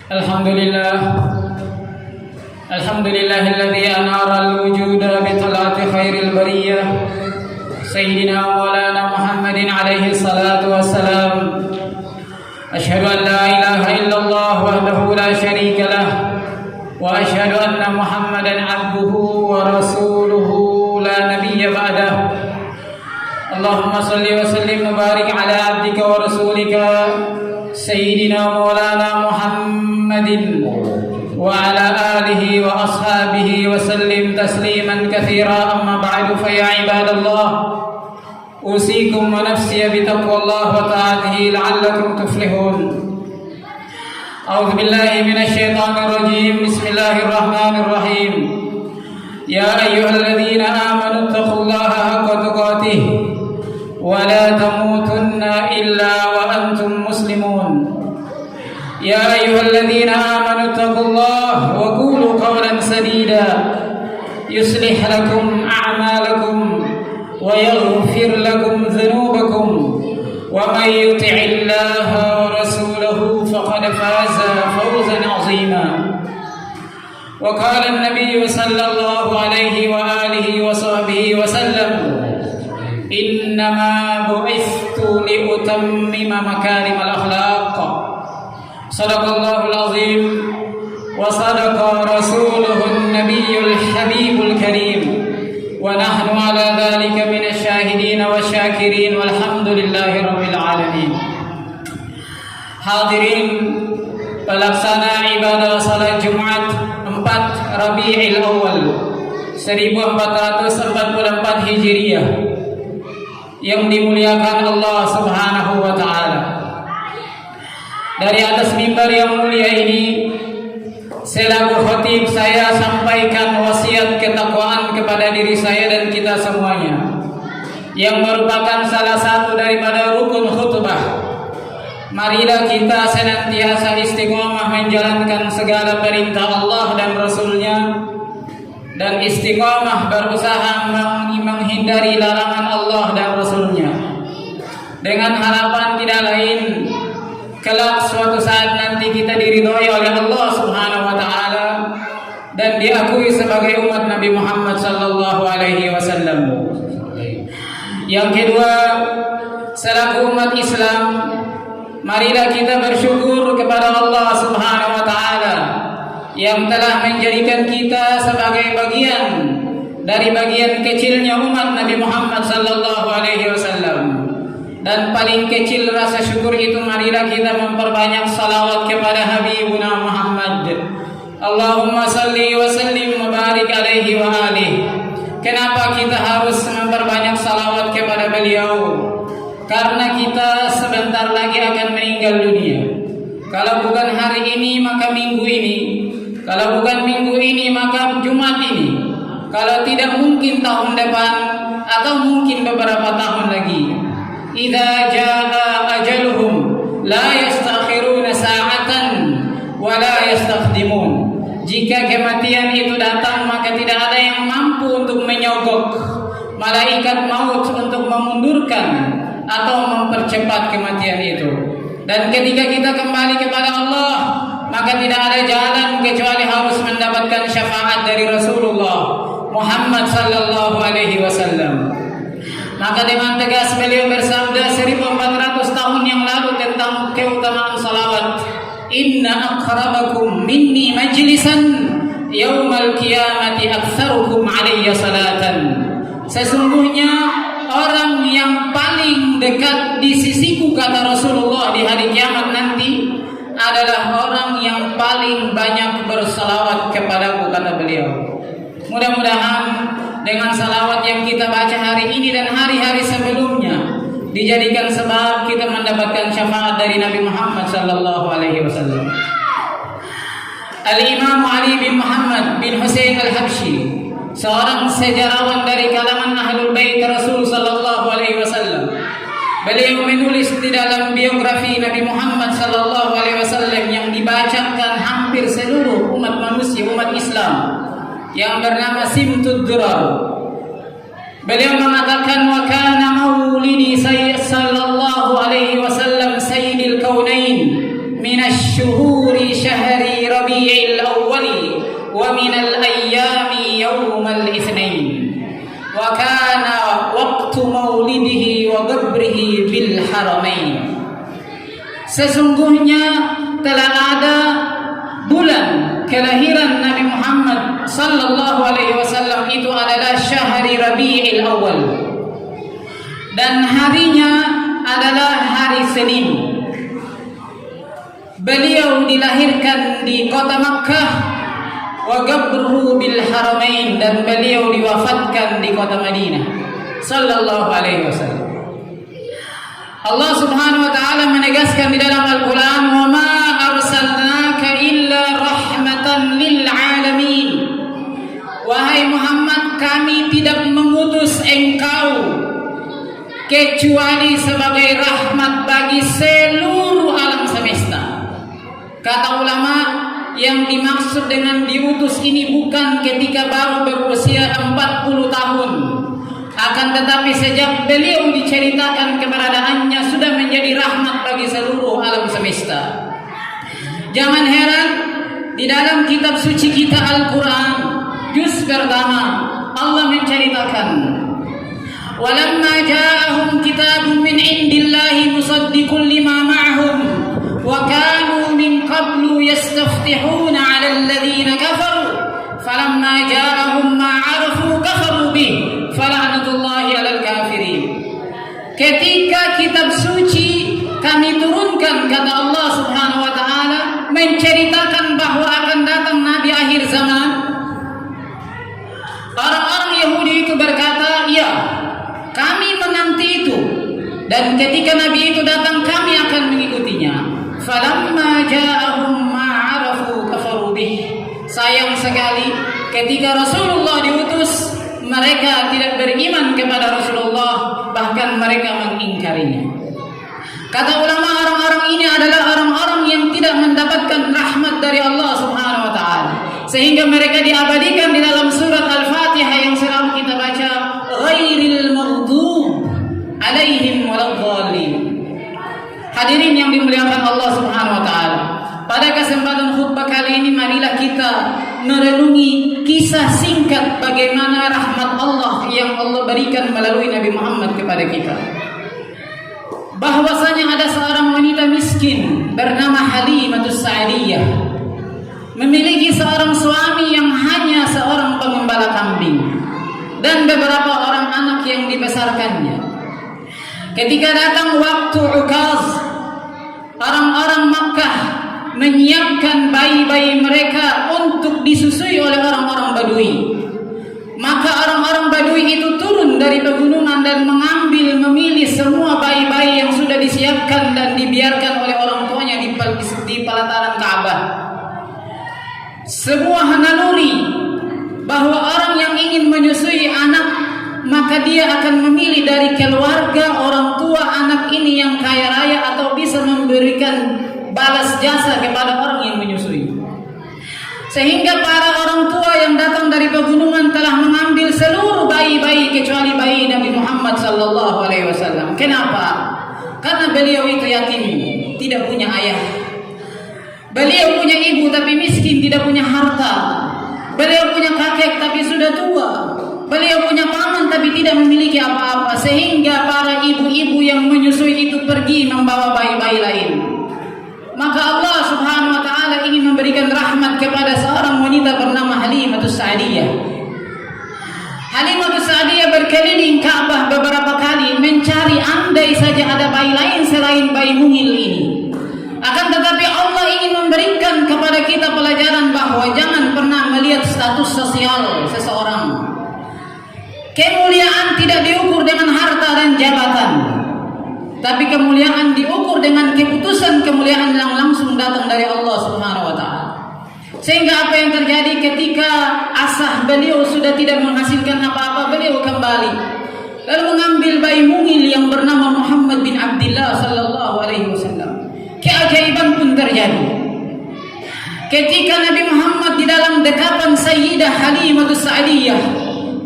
Alhamdulillahilladzi anara al-wujuda bi talati khairil bariyah Sayyidina Maulana Muhammadin alaihi salatu wassalam. Ashhadu an la ilaha illallah wahdahu la syarika lah wa ashhadu anna Muhammadan abduhu wa rasuluhu la nabiyya ba'dah. Allahumma salli wa sallim wa barik ala abdika wa rasulika Sayyidina Maulana Muhammadin wa ala alihi wa ashabihi wa sallim tasliman katsira. Amma ba'du, fa ya ibadallah, usikum wa nafsi bi taqwallah wa ta'atihi la'allakum tuflihun. A'udzu billahi minasy syaithanir rajim. Bismillahir rahmanir rahim. Ya ayyuhalladzina amanu taqullaha haqqa tuqatih wa la tamutunna illa wa antum muslimun. Ya ayyuhalladzina amanu taqullaha wa qulu qawlan sadida yuslih lakum a'malakum wa yaghfir lakum dhunubakum wa may yuti'illaha wa rasulahu faqad faza fawzan 'azima. Wa qala an-nabiy sallallahu alaihi wa alihi wa sahbihi wa sallam, innama bu'ithtu li utammima makarimal akhlaq. Sadaqallahul azim wa sadaqa rasuluhun nabiyyul habibul karim wa nahnu ala dhalika minasy syahidin wa syakirin walhamdulillahi rabbil alamin. Hadirin pelaksana ibadah salat Jumat 4 Rabiul Awal 1444 Hijriah yang dimuliakan Allah Subhanahu wa taala. Dari atas mimbar yang mulia ini, selaku khatib saya sampaikan wasiat ketakwaan kepada diri saya dan kita semuanya, yang merupakan salah satu daripada rukun khutbah. Marilah kita senantiasa istiqomah menjalankan segala perintah Allah dan Rasul-Nya, dan istiqomah berusaha menghindari larangan Allah dan Rasul-Nya, dengan harapan tidak lain kelak suatu saat nanti kita diridhoi oleh Allah Subhanahu wa taala dan diakui sebagai umat Nabi Muhammad sallallahu alaihi wasallam. Yang kedua, selaku umat Islam, marilah kita bersyukur kepada Allah Subhanahu wa taala yang telah menjadikan kita sebagai bagian dari bagian kecilnya umat Nabi Muhammad sallallahu alaihi wasallam. Dan paling kecil rasa syukur itu, marilah kita memperbanyak salawat kepada Habibuna Muhammad. Allahumma salli wa sallim wa barik alaihi wa alihi. Kenapa kita harus memperbanyak salawat kepada beliau? Karena kita sebentar lagi akan meninggal dunia. Kalau bukan hari ini maka minggu ini. Kalau bukan minggu ini maka Jumat ini. Kalau tidak mungkin tahun depan atau mungkin beberapa tahun lagi. Idza jaa ajaluhum la yastakhiruna sa'atan wa la yastaqdimun. Jika kematian itu datang, maka tidak ada yang mampu untuk menyogok malaikat maut untuk memundurkan atau mempercepat kematian itu. Dan ketika kita kembali kepada Allah, maka tidak ada jalan kecuali harus mendapatkan syafaat dari Rasulullah Muhammad sallallahu alaihi wasallam. Maka dengan tegas beliau bersabda 1400 tahun yang lalu tentang keutamaan salawat, inna aqrabakum minni majlisan yaumal qiyamati aktsarukum alayya salatan. Sesungguhnya orang yang paling dekat di sisiku, kata Rasulullah, di hari kiamat nanti adalah orang yang paling banyak bersalawat kepadaku, kata beliau. Mudah-mudahan dengan salawat yang kita baca hari ini dan hari-hari sebelumnya dijadikan sebab kita mendapatkan syafaat dari Nabi Muhammad sallallahu alaihi wasallam. Al-Imam Ali bin Muhammad bin Husain Al-Habsyi, seorang sejarawan dari kalangan Ahlul Bait Rasul sallallahu alaihi wasallam. Beliau menulis di dalam biografi Nabi Muhammad sallallahu alaihi wasallam yang dibacakan hampir seluruh umat manusia, umat Islam, yang bernama Simtud Durar. Beliau mengatakan, wa kana maulidi sallallahu alaihi wasallam sayyidil kaunain min asy-syuhuri syahri Rabi'il Awwal wa minal ayyami yaumal itsnain wa kana waqtu maulidihi wa qabrihi bil haramain. Sesungguhnya telah ada bulan kelahiran Nabi Muhammad sallallahu alaihi wasallam itu adalah syahri Rabi'il Awwal, dan harinya adalah hari Senin. Beliau dilahirkan di kota Makkah, wa qabruhu bil haramain, dan beliau diwafatkan di kota Madinah sallallahu alaihi wasallam. Allah Subhanahu wa taala menegaskan di dalam Al-Qur'an, "Wa ma arsalnaka illa rahmatan lil alamin." Wahai Muhammad, kami tidak mengutus engkau kecuali sebagai rahmat bagi seluruh alam semesta. Kata ulama, yang dimaksud dengan diutus ini bukan ketika baru berusia 40 tahun, akan tetapi sejak beliau diceritakan keberadaannya sudah menjadi rahmat bagi seluruh alam semesta. Jangan heran, di dalam kitab suci kita Al-Quran, juz pertama, Allah menceritakan, "Walamma ja'ahum kitabun min indillahi musaddiqun lima ma'ahum wa kanu min qablu yastaftihuna 'alal ladzina kafaru falamma ja'ahum ma 'arafu kafaru bih fala'natullahi 'alal kafirin." Ketika kitab suci kami turunkan, kata Allah Subhanahu wa taala, menceritakan bahwa akan datang nabi akhir zaman, orang-orang Yahudi itu berkata, "Ya, kami menanti itu, dan ketika nabi itu datang kami akan mengikutinya." Falamma ja'ahum ma 'arafu kafaru bih. Sayang sekali, ketika Rasulullah diutus, mereka tidak beriman kepada Rasulullah, bahkan mereka mengingkarinya. Kata ulama, orang-orang ini adalah orang-orang yang tidak mendapatkan rahmat dari Allah Subhanahu wa taala, sehingga mereka diabadikan di dalam surat Al-Fatihah yang selalu kita baca, "Ghairil maghdub 'alaihim waladdallin." Hadirin yang dimuliakan Allah Subhanahu wa taala, pada kesempatan khutbah kali ini marilah kita merenungi kisah singkat bagaimana rahmat Allah yang Allah berikan melalui Nabi Muhammad kepada kita. Bahwasanya ada seorang wanita miskin bernama Halimatus Sa'diyah, memiliki seorang suami yang hanya seorang pengembala kambing dan beberapa orang anak yang dibesarkannya. Ketika datang waktu Ukaz, orang-orang Makkah menyiapkan bayi-bayi mereka untuk disusui oleh orang-orang Badui. Maka orang-orang Badui itu turun dari pegunungan dan memilih semua bayi-bayi yang sudah disiapkan dan dibiarkan oleh orang tuanya di pelataran Ka'bah. Sebuah naluri bahwa orang yang ingin menyusui anak, maka dia akan memilih dari keluarga orang tua anak ini yang kaya raya atau bisa memberikan balas jasa kepada orang yang menyusui. Sehingga para orang tua yang datang dari pegunungan telah mengambil seluruh bayi-bayi kecuali bayi Nabi Muhammad sallallahu alaihi wasallam. Kenapa? Karena beliau itu yatim, tidak punya ayah. Beliau punya ibu tapi miskin, tidak punya harta. Beliau punya kakek tapi sudah tua. Beliau punya paman tapi tidak memiliki apa-apa, sehingga para ibu-ibu yang menyusui itu pergi membawa bayi-bayi lain. Maka Allah Subhanahu wa taala ingin memberikan rahmat kepada seorang wanita bernama Halimatus Sa'diyah. Halimatus Sa'diyah berkeliling Ka'bah beberapa kali mencari andai saja ada bayi lain selain bayi mungil ini. Akan tetapi Allah ingin memberikan kepada kita pelajaran bahwa jangan pernah melihat status sosial seseorang. Kemuliaan tidak diukur dengan harta dan jabatan, tapi kemuliaan diukur dengan keputusan kemuliaan yang langsung datang dari Allah Subhanahu wa taala. Sehingga apa yang terjadi ketika asah beliau sudah tidak menghasilkan apa-apa, beliau kembali lalu mengambil bayi mungil yang bernama Muhammad bin Abdullah sallallahu alaihi wasallam. Keajaiban pun terjadi. Ketika Nabi Muhammad di dalam dekapan Sayyidah Halimatus Sa'diyah,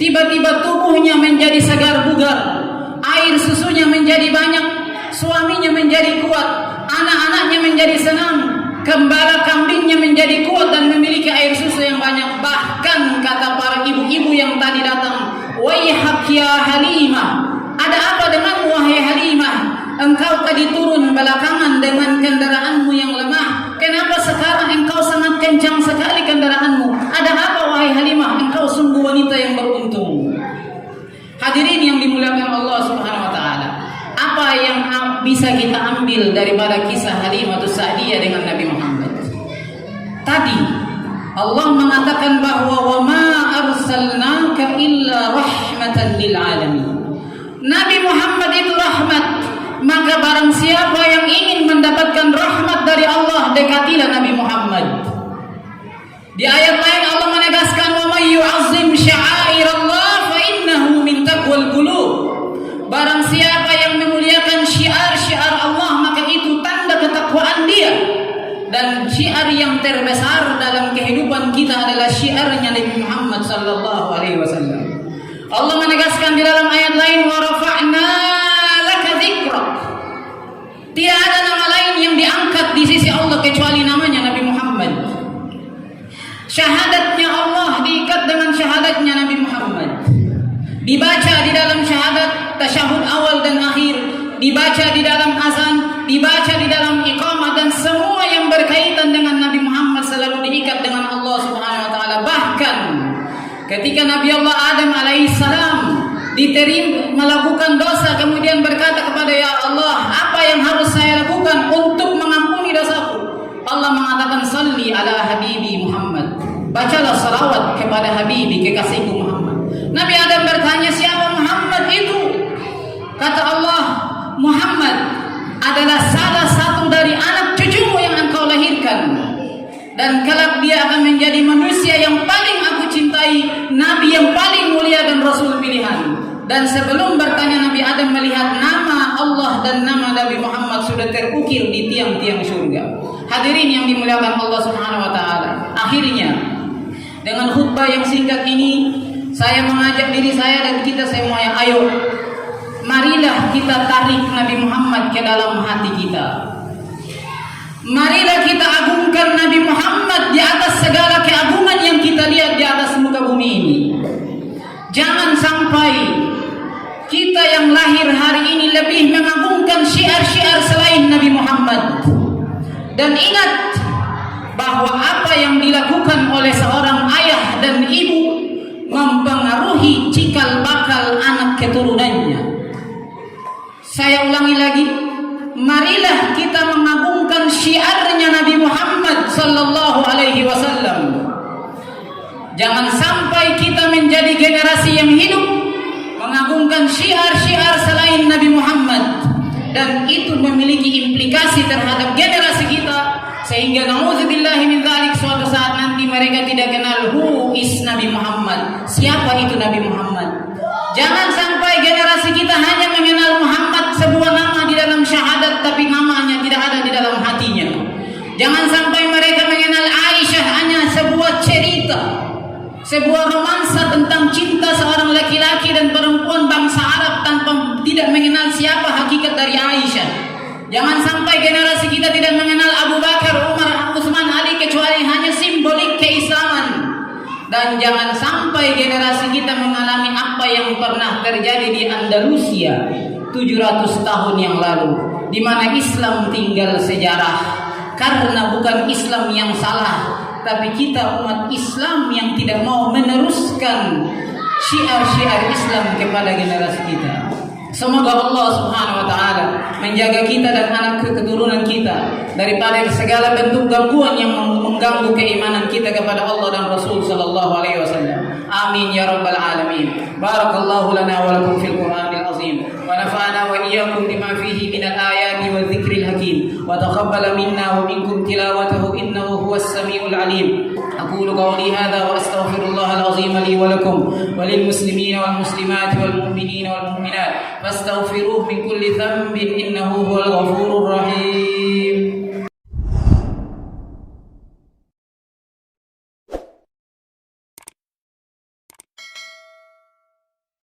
tiba-tiba tubuhnya menjadi segar bugar, air susunya menjadi banyak, suaminya menjadi kuat, anak-anaknya menjadi senang. gembala kambingnya menjadi kuat dan memiliki air susu yang banyak. Bahkan kata para ibu-ibu yang tadi datang, "Waihak ya Halimah, ada apa denganmu wahai Halimah? Engkau tadi turun belakangan dengan kendaraanmu yang lemah. Kenapa sekarang engkau sangat kencang sekali kendaraanmu? Ada apa wahai Halimah? Engkau sungguh wanita yang beruntung." Hadirin yang dimuliakan Allah Subhanahu wa taala, apa yang bisa kita ambil daripada kisah Halimatus Sa'diyah dengan Nabi Muhammad? Tadi Allah mengatakan bahwa wa ma arsalnaka illa rahmatan lil alamin. Nabi Muhammad itu rahmat, maka barang siapa yang ingin mendapatkan rahmat dari Allah, dekatilah Nabi Muhammad. Di ayat lain Allah menegaskan wa may yu'azzim sya'airallah fa innahu min taqwal qulub. Barang siapa yang memuliakan syiar-syiar Allah, maka itu tanda ketakwaan dia. Dan syiar yang terbesar dalam kehidupan kita adalah syiarnya Nabi Muhammad sallallahu alaihi wasallam. Allah menegaskan di dalam ayat lain wa rafa'na laka dzikrak. Tidak ada nama lain yang diangkat di sisi Allah kecuali namanya Nabi Muhammad. Syahadatnya Allah diikat dengan syahadatnya Nabi Muhammad. Dibaca di dalam syahadat tasyahud awal dan akhir, dibaca di dalam azan, dibaca di dalam iqamah, dan semua yang berkaitan dengan Nabi Muhammad selalu diikat dengan Allah Subhanahu wa taala. Bahkan ketika Nabi Allah Adam alaihissalam diterima melakukan dosa, kemudian berkata kepada ya Allah, apa yang harus saya lakukan untuk mengampuni dosaku? Allah mengatakan salli ala habibi Muhammad, bacalah salawat kepada habibi, kekasihku Muhammad. Nabi Adam bertanya, siapa Muhammad itu? Kata Allah, Muhammad adalah salah satu dari anak cucumu yang engkau lahirkan, dan kelak dia akan menjadi manusia yang paling aku cintai, nabi yang paling mulia dan rasul pilihan. Dan sebelum bertanya, Nabi Adam melihat nama Allah dan nama Nabi Muhammad sudah terukir di tiang-tiang surga. Hadirin yang dimuliakan Allah Subhanahu wa taala, akhirnya dengan khutbah yang singkat ini saya mengajak diri saya dan kita semuanya, ayo marilah kita tarik Nabi Muhammad ke dalam hati kita. Marilah kita agungkan Nabi Muhammad di atas segala keagungan yang kita lihat di atas muka bumi ini. Jangan sampai kita yang lahir hari ini lebih mengagungkan syiar-syiar selain Nabi Muhammad. Dan ingat bahwa apa yang dilakukan oleh seorang ayah dan ibu mempengaruhi cikal bakal anak keturunannya. Saya ulangi lagi, marilah kita mengagungkan syiarnya Nabi Muhammad sallallahu alaihi wasallam. Jangan sampai kita menjadi generasi yang hidup mengagungkan syiar-syiar selain Nabi Muhammad, dan itu memiliki implikasi terhadap generasi kita, sehingga na'udzubillahi min dzalik, suatu saat nanti mereka tidak kenal who is Nabi Muhammad, siapa itu Nabi Muhammad. Jangan sampai generasi kita hanya mengenal Muhammad sebuah nama di dalam syahadat, tapi namanya tidak ada di dalam hatinya. Jangan sampai mereka mengenal Aisyah hanya sebuah cerita, sebuah romansa tentang cinta seorang laki-laki dan perempuan bangsa Arab tanpa tidak mengenal siapa hakikat dari Aisyah. Jangan sampai generasi kita tidak mengenal Abu Bakar, Umar, Utsman, Ali kecuali hanya simbolik keislaman. Dan jangan sampai generasi kita mengalami apa yang pernah terjadi di Andalusia 700 tahun yang lalu, di mana Islam tinggal sejarah. Karena bukan Islam yang salah, tapi kita umat Islam yang tidak mau meneruskan syiar-syiar Islam kepada generasi kita. Semoga Allah Subhanahu wa taala menjaga kita dan anak keturunan kita daripada segala bentuk gangguan yang mengganggu keimanan kita kepada Allah dan Rasul sallallahu alaihi wasallam. Amin ya rabbal alamin. Barakallahu lana wa lakum fil Qur'anil azim wa nafa'ana wa iyyakum bima fihi minal ayati wadh-dhikril hakim wa taqabbala minna wa minkum tilawatahu innahu huwas samiul alim. Aqulu qawli hadha wa astaghfirullahal azim li wa lakum wa lil muslimina wal muslimati wal mu'minina wal mu'minat fastaghfiruhu min kulli dhanbin innahu huwal ghafurur rahim.